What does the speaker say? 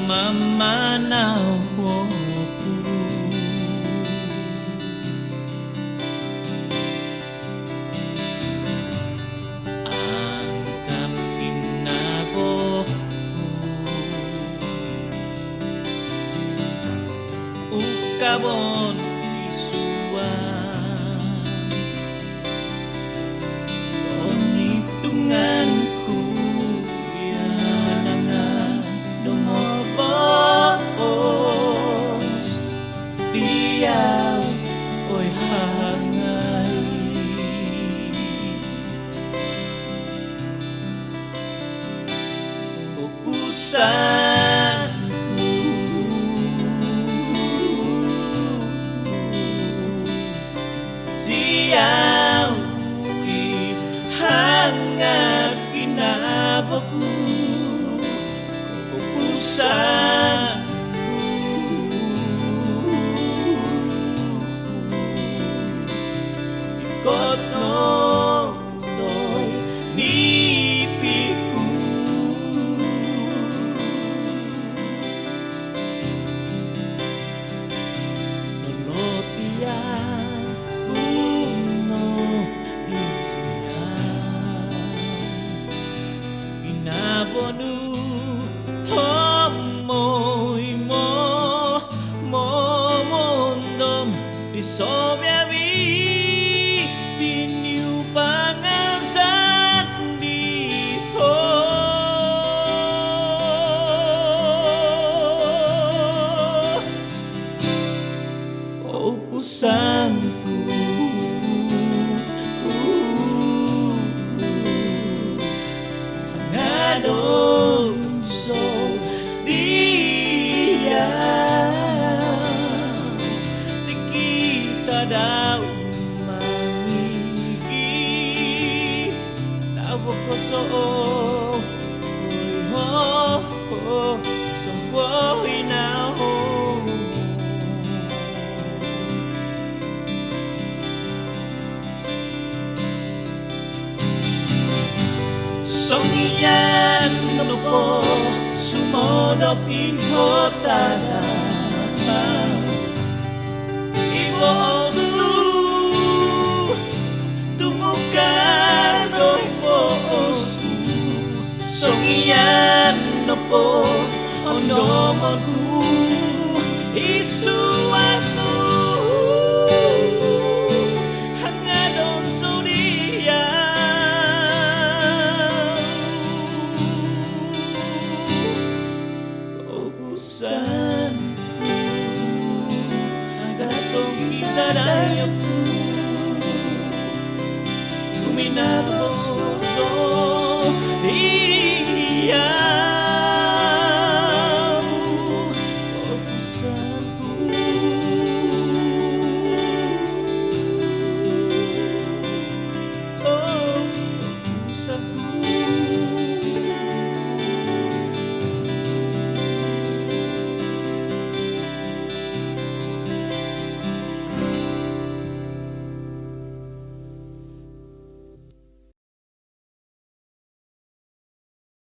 mamanaw ko. Ang kapinabo ko ukabon isuan ponitungan ku yanangan lumabos diyaw oy hangay upusan siyaw hangat kinabaku upusan ikot noy nipiku nolotian kuno inabonu tomoy mo momondom isobyabi binyu pangasan dito o pusanku so dia kita daw mangigi nabo ko so ho sembuhi na ho songian no po sumonop inhotada ibos tu tumukan oy bos ku songian no po onomonku isuan